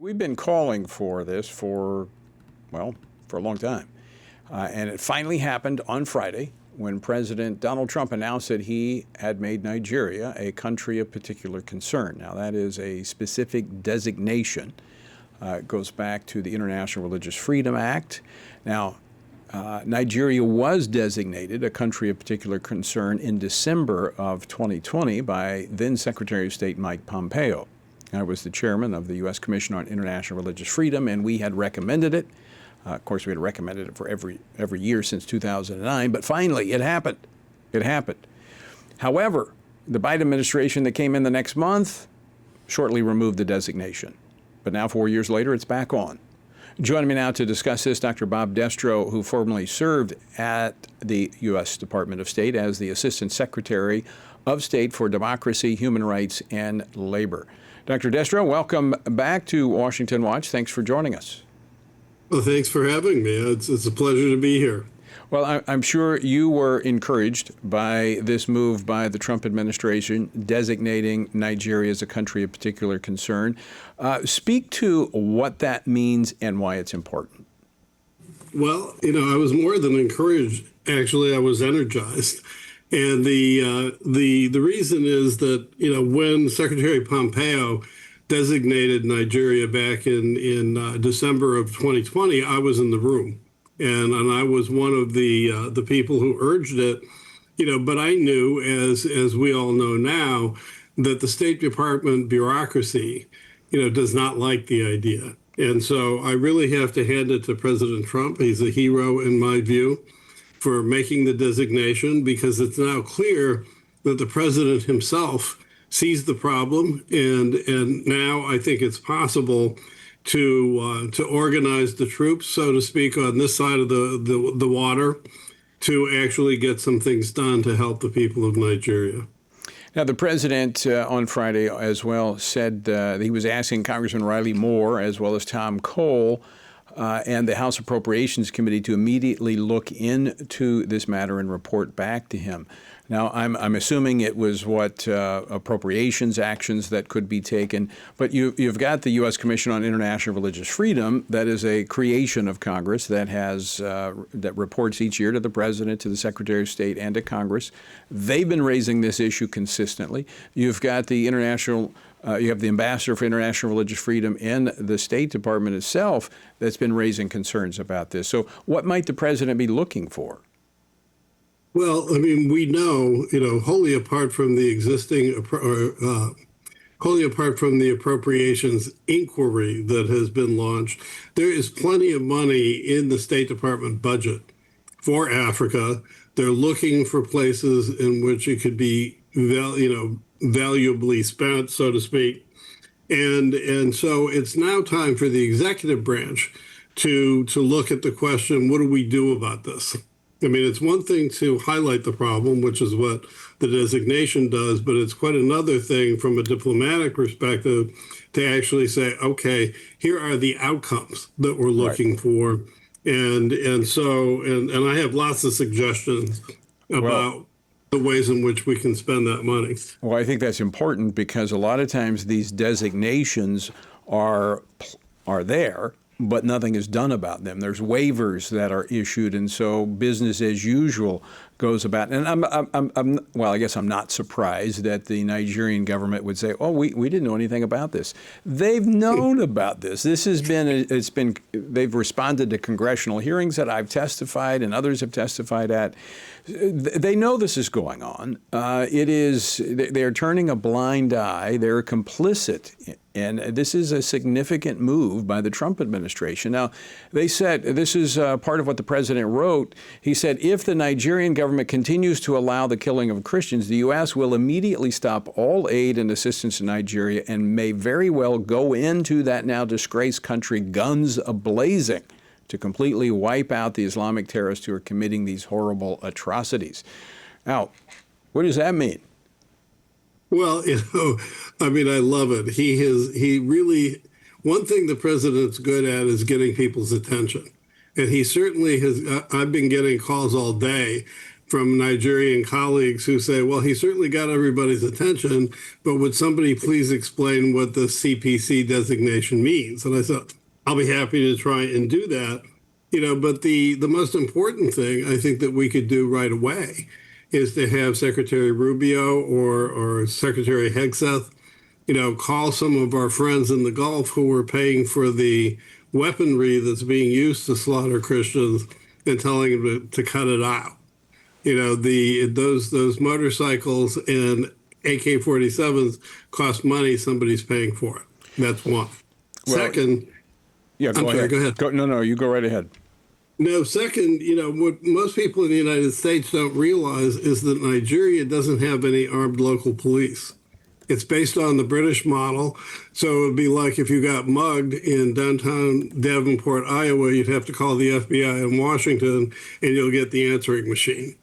We've been calling for this for a long time. And it finally happened on Friday when President Donald Trump announced that he had made Nigeria a country of particular concern. Now, that is a specific designation. It goes back to the International Religious Freedom Act. Now, Nigeria was designated a country of particular concern in December of 2020 by then Secretary of State Mike Pompeo. I was the chairman of the U.S. Commission on International Religious Freedom, and we had recommended it. Of course, we had recommended it for every year since 2009, but finally it happened. It happened. However, the Biden administration that came in the next month shortly removed the designation. But now, 4 years later, it's back on. Joining me now to discuss this, Dr. Bob Destro, who formerly served at the U.S. Department of State as the Assistant Secretary of State for Democracy, Human Rights, and Labor. Dr. Destro, welcome back to Washington Watch. Thanks for joining us. Well, thanks for having me. It's a pleasure to be here. Well, I'm sure you were encouraged by this move by the Trump administration designating Nigeria as a country of particular concern. Speak to what that means and why it's important. Well, I was more than encouraged. Actually, I was energized. And the reason is that, when Secretary Pompeo designated Nigeria back in December of 2020, I was in the room. And I was one of the people who urged it, but I knew, as we all know now, that the State Department bureaucracy, does not like the idea. And so I really have to hand it to President Trump. He's a hero in my view for making the designation, because it's now clear that the president himself sees the problem. And now I think it's possible to organize the troops, so to speak, on this side of the water to actually get some things done to help the people of Nigeria. Now, the president on Friday as well said that he was asking Congressman Riley Moore as well as Tom Cole and the House Appropriations Committee to immediately look into this matter and report back to him. Now, I'm assuming it was appropriations actions that could be taken, but you've got the U.S. Commission on International Religious Freedom. That is a creation of Congress that has that reports each year to the president, to the Secretary of State, and to Congress. They've been raising this issue consistently. You've got the you have the Ambassador for International Religious Freedom in the State Department itself that's been raising concerns about this. So what might the president be looking for? Well, we know, wholly apart from the wholly apart from the appropriations inquiry that has been launched, there is plenty of money in the State Department budget for Africa. They're looking for places in which it could be, valuably spent, so to speak. And so it's now time for the executive branch to look at the question, what do we do about this? It's one thing to highlight the problem, which is what the designation does, but it's quite another thing from a diplomatic perspective to actually say, okay, here are the outcomes that we're looking for. And so I have lots of suggestions about the ways in which we can spend that money. Well, I think that's important because a lot of times these designations are there, but nothing is done about them. There's waivers that are issued, and so business as usual goes about. And I guess I'm not surprised that the Nigerian government would say, "Oh, we didn't know anything about this." They've known about this. This has been they've responded to congressional hearings that I've testified and others have testified at. They know this is going on. They're turning a blind eye. They're complicit. And this is a significant move by the Trump administration. Now, they said, this is part of what the president wrote. He said, if the Nigerian government continues to allow the killing of Christians, the U.S. will immediately stop all aid and assistance to Nigeria and may very well go into that now disgraced country guns a-blazing to completely wipe out the Islamic terrorists who are committing these horrible atrocities. Now, what does that mean? Well, I love it. He really, one thing the president's good at is getting people's attention. And he certainly has. I've been getting calls all day from Nigerian colleagues who say, well, he certainly got everybody's attention, but would somebody please explain what the CPC designation means? And I said, I'll be happy to try and do that. But the most important thing I think that we could do right away is to have Secretary Rubio or Secretary Hegseth, call some of our friends in the Gulf who are paying for the weaponry that's being used to slaughter Christians and telling them to cut it out. Those motorcycles and AK-47s cost money. Somebody's paying for it. That's one. Well, Second, yeah, go ahead. Go ahead. No, you go right ahead. No, second, what most people in the United States don't realize is that Nigeria doesn't have any armed local police. It's based on the British model. So it would be like if you got mugged in downtown Davenport, Iowa, you'd have to call the FBI in Washington and you'll get the answering machine.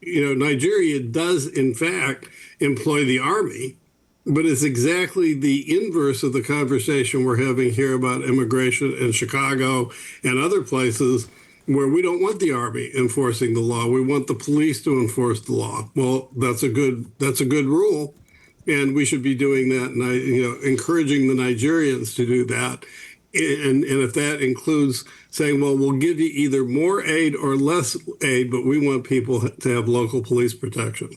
Nigeria does, in fact, employ the army, but it's exactly the inverse of the conversation we're having here about immigration in Chicago and other places where we don't want the army enforcing the law. We want the police to enforce the law. Well, that's a good rule, and we should be doing that, and encouraging the Nigerians to do that. And if that includes saying, well, we'll give you either more aid or less aid, but we want people to have local police protection.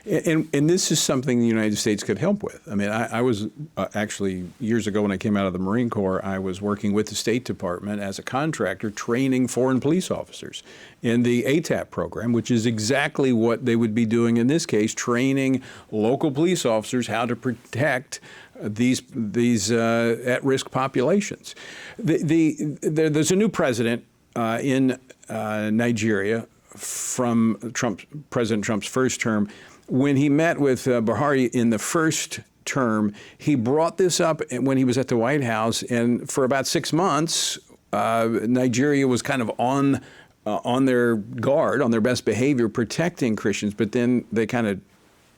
And this is something the United States could help with. I mean, I was actually, years ago when I came out of the Marine Corps, I was working with the State Department as a contractor training foreign police officers in the ATAP program, which is exactly what they would be doing in this case, training local police officers how to protect these at-risk populations. There's a new president in Nigeria from President Trump's first term. When he met with Buhari in the first term, he brought this up when he was at the White House, and for about 6 months, Nigeria was kind of on their guard, on their best behavior, protecting Christians. But then they kind of,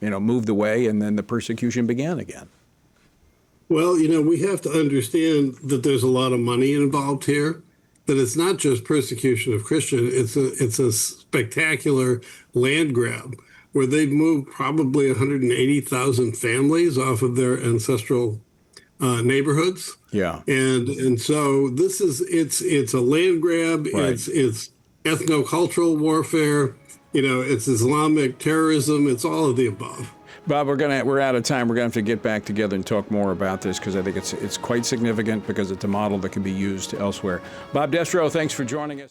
moved away, and then the persecution began again. Well, we have to understand that there's a lot of money involved here. That it's not just persecution of Christians; it's a spectacular land grab where they've moved probably 180,000 families off of their ancestral neighborhoods. Yeah, and so it's a land grab. Right. It's ethnocultural warfare. It's Islamic terrorism. It's all of the above. Bob, we're out of time. We're going to have to get back together and talk more about this because I think it's quite significant because it's a model that can be used elsewhere. Bob Destro, thanks for joining us.